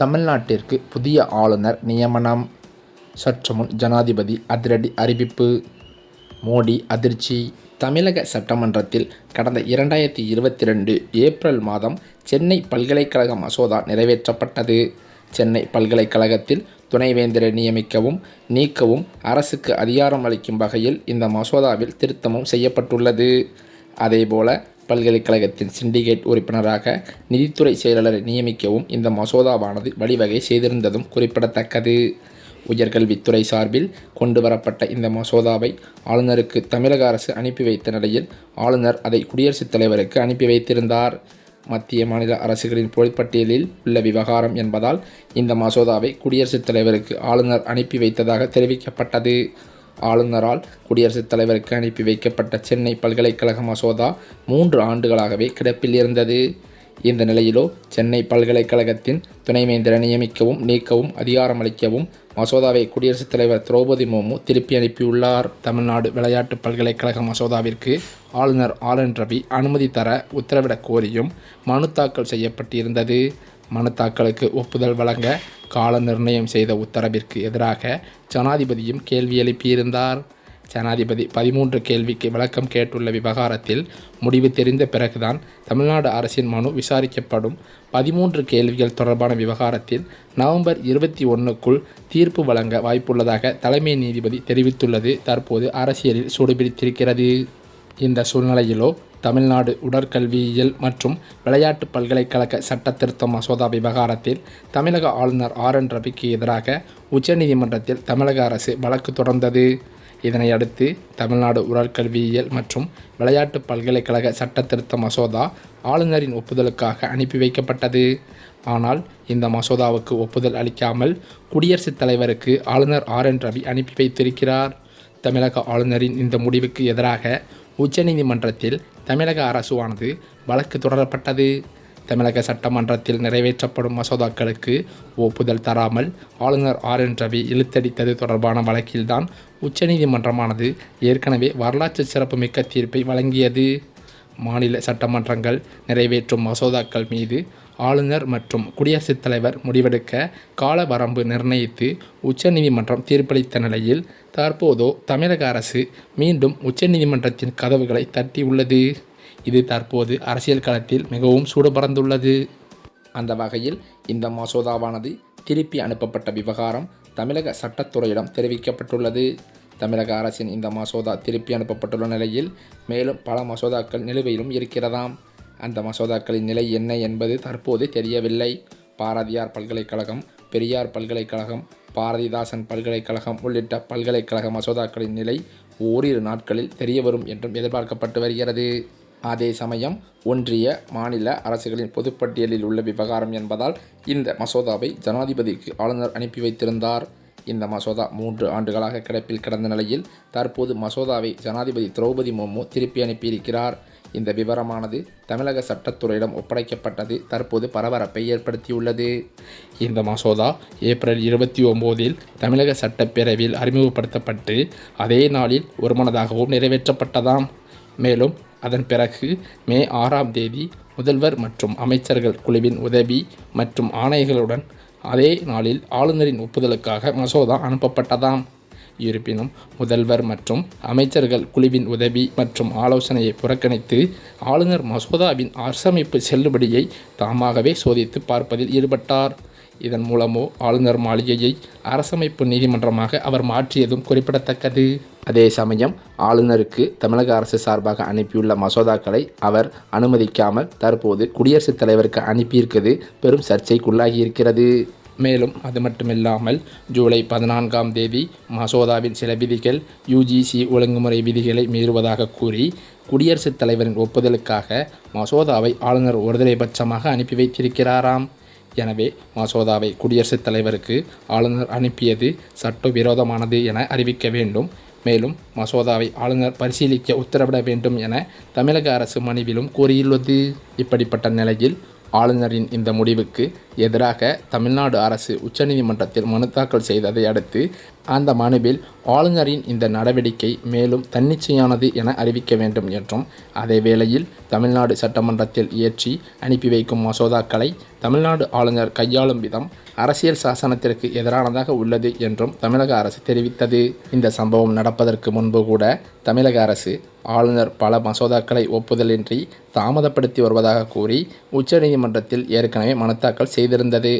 தமிழ்நாட்டிற்கு புதிய ஆளுநர் நியமனம். சற்று முன் ஜனாதிபதி அதிரடி அறிவிப்பு. மோடி அதிர்ச்சி. தமிழக சட்டமன்றத்தில் கடந்த 2022 ஏப்ரல் மாதம் சென்னை பல்கலைக்கழக மசோதா நிறைவேற்றப்பட்டது. சென்னை பல்கலைக்கழகத்தில் துணைவேந்தரை நியமிக்கவும் நீக்கவும் அரசுக்கு அதிகாரம் அளிக்கும் வகையில் இந்த மசோதாவில் திருத்தமும் செய்யப்பட்டுள்ளது. அதேபோல பல்கலைக்கழகத்தின் சிண்டிகேட் உறுப்பினராக நிதித்துறை செயலாளரை நியமிக்கவும் இந்த மசோதாவானது வழிவகை செய்திருந்ததும் குறிப்பிடத்தக்கது. உயர்கல்வித்துறை சார்பில் கொண்டு வரப்பட்ட இந்த மசோதாவை ஆளுநருக்கு தமிழக அரசு அனுப்பி வைத்த நிலையில் ஆளுநர் அதை குடியரசுத் தலைவருக்கு அனுப்பி வைத்திருந்தார். மத்திய மாநில அரசுகளின் பொதுப்பட்டியலில் உள்ள விவகாரம் என்பதால் இந்த மசோதாவை குடியரசுத் தலைவருக்கு ஆளுநர் அனுப்பி வைத்ததாக தெரிவிக்கப்பட்டது. ஆளுநரால் குடியரசுத் தலைவருக்கு அனுப்பி வைக்கப்பட்ட சென்னை பல்கலைக்கழக மசோதா 3 ஆண்டுகளாகவே கிடப்பில் இருந்தது. இந்த நிலையிலோ சென்னை பல்கலைக்கழகத்தின் துணைவேந்தரை நியமிக்கவும் நீக்கவும் அதிகாரமளிக்கவும் மசோதாவை குடியரசுத் தலைவர் திரௌபதி முர்மு திருப்பி அனுப்பியுள்ளார். தமிழ்நாடு விளையாட்டு பல்கலைக்கழக மசோதாவிற்கு ஆளுநர் RN ரவி அனுமதி தர உத்தரவிடக் கோரியும் மனு தாக்கல் செய்யப்பட்டிருந்தது. மனு தாக்கலுக்கு ஒப்புதல் வழங்க கால நிர்ணயம் செய்த உத்தரவிற்கு எதிராக ஜனாதிபதியும் கேள்வி எழுப்பியிருந்தார். ஜனாதிபதி 13 கேள்விக்கு விளக்கம் கேட்டுள்ள விவகாரத்தில் முடிவு தெரிந்த பிறகுதான் தமிழ்நாடு அரசின் மனு விசாரிக்கப்படும். 13 கேள்விகள் தொடர்பான விவகாரத்தில் நவம்பர் 21க்குள் தீர்ப்பு வழங்க வாய்ப்புள்ளதாக தலைமை நீதிபதி தெரிவித்துள்ளது தற்போது அரசியலில் சூடுபிடித்திருக்கிறது. இந்த சூழ்நிலையிலோ தமிழ்நாடு உடற்கல்வியியல் மற்றும் விளையாட்டு பல்கலைக்கழக சட்ட திருத்த மசோதா விவகாரத்தில் தமிழக ஆளுநர் RN ரவிக்கு எதிராக உச்சநீதிமன்றத்தில் தமிழக அரசு வழக்கு தொடர்ந்தது. இதனையடுத்து தமிழ்நாடு உடற்கல்வியியல் மற்றும் விளையாட்டு பல்கலைக்கழக சட்ட திருத்த மசோதா ஆளுநரின் ஒப்புதலுக்காக அனுப்பி வைக்கப்பட்டது. ஆனால் இந்த மசோதாவுக்கு ஒப்புதல் அளிக்காமல் குடியரசுத் தலைவருக்கு ஆளுநர் RN ரவி அனுப்பி வைத்திருக்கிறார். தமிழக ஆளுநரின் இந்த முடிவுக்கு எதிராக உச்சநீதிமன்றத்தில் தமிழக அரசானது வழக்கு தொடரப்பட்டது. தமிழக சட்டமன்றத்தில் நிறைவேற்றப்படும் மசோதாக்களுக்கு ஒப்புதல் தராமல் ஆளுநர் RN ரவி இழுத்தடித்தது தொடர்பான வழக்கில்தான் உச்சநீதிமன்றமானது ஏற்கனவே வரலாற்று சிறப்புமிக்க தீர்ப்பை வழங்கியது. மாநில சட்டமன்றங்கள் நிறைவேற்றும் மசோதாக்கள் மீது ஆளுநர் மற்றும் குடியரசுத் தலைவர் முடிவெடுக்க கால வரம்பு நிர்ணயித்து உச்சநீதிமன்றம் தீர்ப்பளித்த நிலையில் தற்போதோ தமிழக அரசு மீண்டும் உச்சநீதிமன்றத்தின் கதவுகளை தட்டியுள்ளது. இது தற்போது அரசியல் களத்தில் மிகவும் சூடு பறந்துள்ளது. அந்த வகையில் இந்த மசோதாவானது திருப்பி அனுப்பப்பட்ட விவகாரம் தமிழக சட்டத்துறையிடம் தெரிவிக்கப்பட்டுள்ளது. தமிழக அரசின் இந்த மசோதா திருப்பி அனுப்பப்பட்டுள்ள நிலையில் மேலும் பல மசோதாக்கள் நிலுவையிலும் இருக்கிறதாம். அந்த மசோதாக்களின் நிலை என்ன என்பது தற்போது தெரியவில்லை. பாரதியார் பல்கலைக்கழகம், பெரியார் பல்கலைக்கழகம், பாரதிதாசன் பல்கலைக்கழகம் உள்ளிட்ட பல்கலைக்கழக மசோதாக்களின் நிலை ஓரிரு நாட்களில் தெரியவரும் என்றும் எதிர்பார்க்கப்பட்டு வருகிறது. அதே சமயம் ஒன்றிய மாநில அரசுகளின் பொதுப்பட்டியலில் உள்ள விவகாரம் என்பதால் இந்த மசோதாவை ஜனாதிபதிக்கு ஆளுநர் அனுப்பி வைத்திருந்தார். இந்த மசோதா 3 ஆண்டுகளாக கிடப்பில் கிடந்த நிலையில் தற்போது மசோதாவை ஜனாதிபதி திரௌபதி முர்மு திருப்பி அனுப்பியிருக்கிறார். இந்த விவரமானது தமிழக சட்டத்துறையிடம் ஒப்படைக்கப்பட்டது தற்போது பரபரப்பை ஏற்படுத்தியுள்ளது. இந்த மசோதா ஏப்ரல் 29இல் தமிழக சட்டப்பேரவையில் அறிமுகப்படுத்தப்பட்டு அதே நாளில் ஒருமனதாகவும் நிறைவேற்றப்பட்டதாம். மேலும் அதன் பிறகு மே 6ஆம் தேதி முதல்வர் மற்றும் அமைச்சர்கள் குழுவின் உதவி மற்றும் ஆணைகளுடன் அதே நாளில் ஆளுநரின் ஒப்புதலுக்காக மசோதா அனுப்பப்பட்டதாம். இருப்பினும் முதல்வர் மற்றும் அமைச்சர்கள் குழுவின் உதவி மற்றும் ஆலோசனையை புறக்கணித்து ஆளுநர் மசோதாவின் அரசமைப்பு செல்லுபடியை தாமாகவே சோதித்து பார்ப்பதில் ஈடுபட்டார். இதன் மூலமோ ஆளுநர் மாளிகையை அரசமைப்பு நீதிமன்றமாக அவர் மாற்றியதும் குறிப்பிடத்தக்கது. அதே சமயம் ஆளுநருக்கு தமிழக அரசு சார்பாக அனுப்பியுள்ள மசோதாக்களை அவர் அனுமதிக்காமல் தற்போது குடியரசுத் தலைவருக்கு அனுப்பியிருக்கிறது பெரும் சர்ச்சைக்குள்ளாகியிருக்கிறது. மேலும் அது மட்டுமில்லாமல் ஜூலை 14ஆம் தேதி மசோதாவின் சில விதிகள் UGC ஒழுங்குமுறை விதிகளை மீறுவதாக கூறி குடியரசுத் தலைவரின் ஒப்புதலுக்காக மசோதாவை ஆளுநர் ஒருதலைபட்சமாக அனுப்பி வைத்திருக்கிறாராம். எனவே மசோதாவை குடியரசுத் தலைவருக்கு ஆளுநர் அனுப்பியது சட்டவிரோதமானது என அறிவிக்க வேண்டும். மேலும் மசோதாவை ஆளுநர் பரிசீலிக்க உத்தரவிட வேண்டும் என தமிழக அரசு மனுவிலும் கூறியுள்ளது. இப்படிப்பட்ட நிலையில் ஆளுநரின் இந்த முடிவுக்கு எதிராக தமிழ்நாடு அரசு உச்சநீதிமன்றத்தில் மனு தாக்கல் செய்ததை அடுத்து அந்த மனுவில் ஆளுநரின் இந்த நடவடிக்கை மேலும் தன்னிச்சையானது என அறிவிக்க வேண்டும் என்றும், அதே வேளையில் தமிழ்நாடு சட்டமன்றத்தில் இயற்றி அனுப்பி வைக்கும் மசோதாக்களை தமிழ்நாடு ஆளுநர் கையாளும் விதம் அரசியல் சாசனத்திற்கு எதிரானதாக உள்ளது என்றும் தமிழக அரசு தெரிவித்தது. இந்த சம்பவம் நடப்பதற்கு முன்பு கூட தமிழக அரசு ஆளுநர் பல மசோதாக்களை ஒப்புதலின்றி தாமதப்படுத்தி வருவதாக கூறி உச்சநீதிமன்றத்தில் ஏற்கனவே மனு தாக்கல் செய்திருந்தது.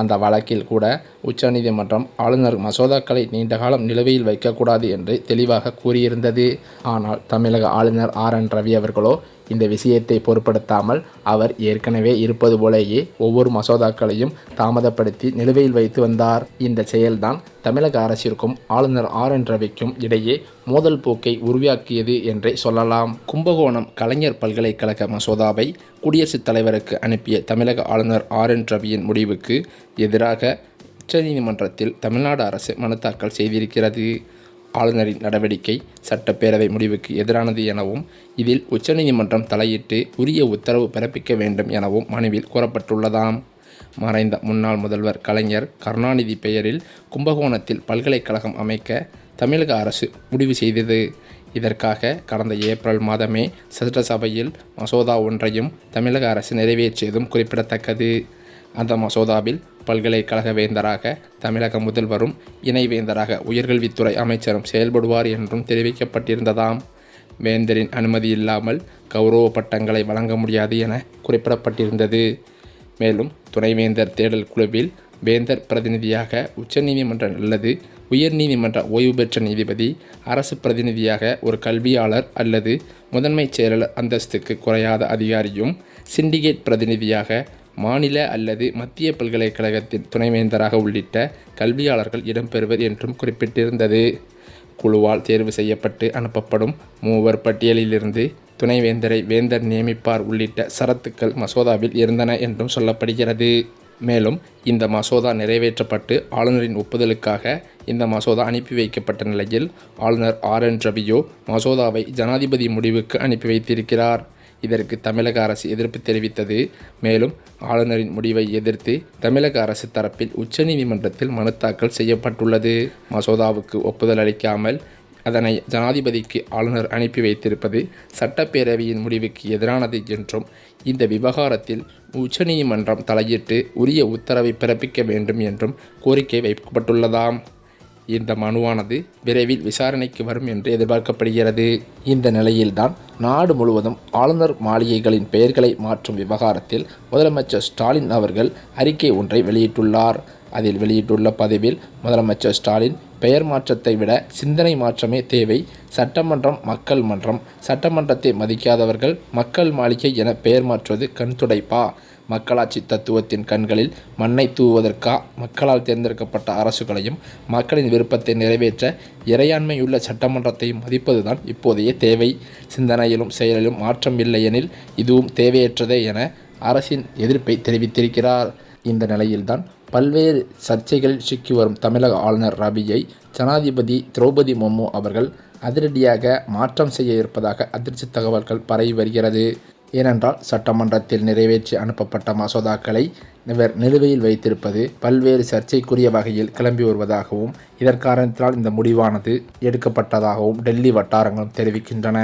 அந்த வழக்கில் கூட உச்சநீதிமன்றம் ஆளுநர் மசோதாக்களை நீண்டகாலம் நிலுவையில் வைக்கக்கூடாது என்று தெளிவாக கூறியிருந்தது. ஆனால் தமிழக ஆளுநர் RN ரவி அவர்களோ இந்த விஷயத்தை பொருட்படுத்தாமல் அவர் ஏற்கனவே இருப்பது போலேயே ஒவ்வொரு மசோதாக்களையும் தாமதப்படுத்தி நிலுவையில் வைத்து வந்தார். இந்த செயல்தான் தமிழக அரசிற்கும் ஆளுநர் RN ரவிக்கும் இடையே மோதல் போக்கை உருவாக்கியது என்றே சொல்லலாம். கும்பகோணம் கலைஞர் பல்கலைக்கழக மசோதாவை குடியரசுத் தலைவருக்கு அனுப்பிய தமிழக ஆளுநர் RN ரவியின் முடிவுக்கு எதிராக உச்சநீதிமன்றத்தில் தமிழ்நாடு அரசு மனு தாக்கல் செய்திருக்கிறது. ஆளுநரின் நடவடிக்கை சட்டப்பேரவை முடிவுக்கு எதிரானது எனவும், இதில் உச்சநீதிமன்றம் தலையிட்டு உரிய உத்தரவு பிறப்பிக்க வேண்டும் எனவும் மனுவில் கூறப்பட்டுள்ளதாம். மறைந்த முன்னாள் முதல்வர் கலைஞர் கருணாநிதி பெயரில் கும்பகோணத்தில் பல்கலைக்கழகம் அமைக்க தமிழக அரசு முடிவு செய்தது. இதற்காக கடந்த ஏப்ரல் மாதமே சட்டசபையில் மசோதா ஒன்றையும் தமிழக அரசு நிறைவேற்றியதும் குறிப்பிடத்தக்கது. அந்த மசோதாவில் பல்கலைக்கழக வேந்தராக தமிழக முதல்வரும் இணை வேந்தராக உயர்கல்வித்துறை அமைச்சரும் செயல்படுவார் என்றும் தெரிவிக்கப்பட்டிருந்ததாம். வேந்தரின் அனுமதி இல்லாமல் கௌரவ பட்டங்களை வழங்க முடியாது என குறிப்பிடப்பட்டிருந்தது. மேலும் துணைவேந்தர் தேடல் குழுவில் வேந்தர் பிரதிநிதியாக உச்சநீதிமன்ற அல்லது உயர்நீதிமன்ற ஓய்வு பெற்ற நீதிபதி, அரசு பிரதிநிதியாக ஒரு கல்வியாளர் அல்லது முதன்மைச் செயலாளர் அந்தஸ்துக்கு குறையாத அதிகாரியும், சிண்டிகேட் பிரதிநிதியாக மாநில அல்லது மத்திய பல்கலைக்கழகத்தின் துணைவேந்தராக உள்ளிட்ட கல்வியாளர்கள் இடம்பெறுவர் என்றும் குறிப்பிட்டிருந்தது. குழுவால் தேர்வு செய்யப்பட்டு அனுப்பப்படும் மூவர் பட்டியலிலிருந்து துணைவேந்தரை வேந்தர் நியமிப்பார் உள்ளிட்ட சரத்துக்கள் மசோதாவில் இருந்தன என்றும் சொல்லப்படுகிறது. மேலும் இந்த மசோதா நிறைவேற்றப்பட்டு ஆளுநரின் ஒப்புதலுக்காக இந்த மசோதா அனுப்பி வைக்கப்பட்ட நிலையில் ஆளுநர் RN ரவியோ மசோதாவை ஜனாதிபதி முடிவுக்கு அனுப்பி வைத்திருக்கிறார். இதற்கு தமிழக அரசு எதிர்ப்பு தெரிவித்தது. மேலும் ஆளுநரின் முடிவை எதிர்த்து தமிழக அரசு தரப்பில் உச்சநீதிமன்றத்தில் மனு தாக்கல் செய்யப்பட்டுள்ளது. மசோதாவுக்கு ஒப்புதல் அளிக்காமல் அதனை ஜனாதிபதிக்கு ஆளுநர் அனுப்பி வைத்திருப்பது சட்டப்பேரவையின் முடிவுக்கு எதிரானது என்றும், இந்த விவகாரத்தில் உச்சநீதிமன்றம் தலையிட்டு உரிய உத்தரவை பிறப்பிக்க வேண்டும் என்றும் கோரிக்கை வைக்கப்பட்டுள்ளதாம். இந்த மனுவானது விரைவில் விசாரணைக்கு வரும் என்று எதிர்பார்க்கப்படுகிறது. இந்த நிலையில்தான் நாடு முழுவதும் ஆளுநர் மாளிகைகளின் பெயர்களை மாற்றும் விவகாரத்தில் முதலமைச்சர் ஸ்டாலின் அவர்கள் அறிக்கை ஒன்றை வெளியிட்டுள்ளார். அதில் வெளியிட்டுள்ள பதிவில் முதலமைச்சர் ஸ்டாலின் பெயர் மாற்றத்தை விட சிந்தனை மாற்றமே தேவை. சட்டமன்றம் மக்கள் மன்றம், சட்டமன்றத்தை மதிக்காதவர்கள் மக்கள் மாளிகை என பெயர் மாற்றுவது கண் துடைப்பா? மக்களாட்சி தத்துவத்தின் கண்களில் மண்ணை தூவுவதற்கா? மக்களால் தேர்ந்தெடுக்கப்பட்ட அரசுகளையும் மக்களின் விருப்பத்தை நிறைவேற்ற இறையாண்மையுள்ள சட்டமன்றத்தையும் மதிப்பதுதான் இப்போதைய தேவை. சிந்தனையிலும் செயலிலும் மாற்றம் இல்லையெனில் இதுவும் தேவையற்றதே என அரசின் எதிர்ப்பை தெரிவித்திருக்கிறார். இந்த நிலையில்தான் பல்வேறு சர்ச்சைகளில் சிக்கி வரும் தமிழக ஆளுநர் ரவியை ஜனாதிபதி திரௌபதி முர்மு அவர்கள் அதிரடியாக மாற்றம் செய்ய இருப்பதாக அதிர்ச்சி தகவல்கள் பரவி வருகிறது. ஏனென்றால் சட்டமன்றத்தில் நிறைவேற்றி அனுப்பப்பட்ட மசோதாக்களை இவர் நிலுவையில் வைத்திருப்பது பல்வேறு சர்ச்சைக்குரிய வகையில் கிளம்பி வருவதாகவும், இதற்காரணத்தினால் இந்த முடிவானது எடுக்கப்பட்டதாகவும் டெல்லி வட்டாரங்களும் தெரிவிக்கின்றன.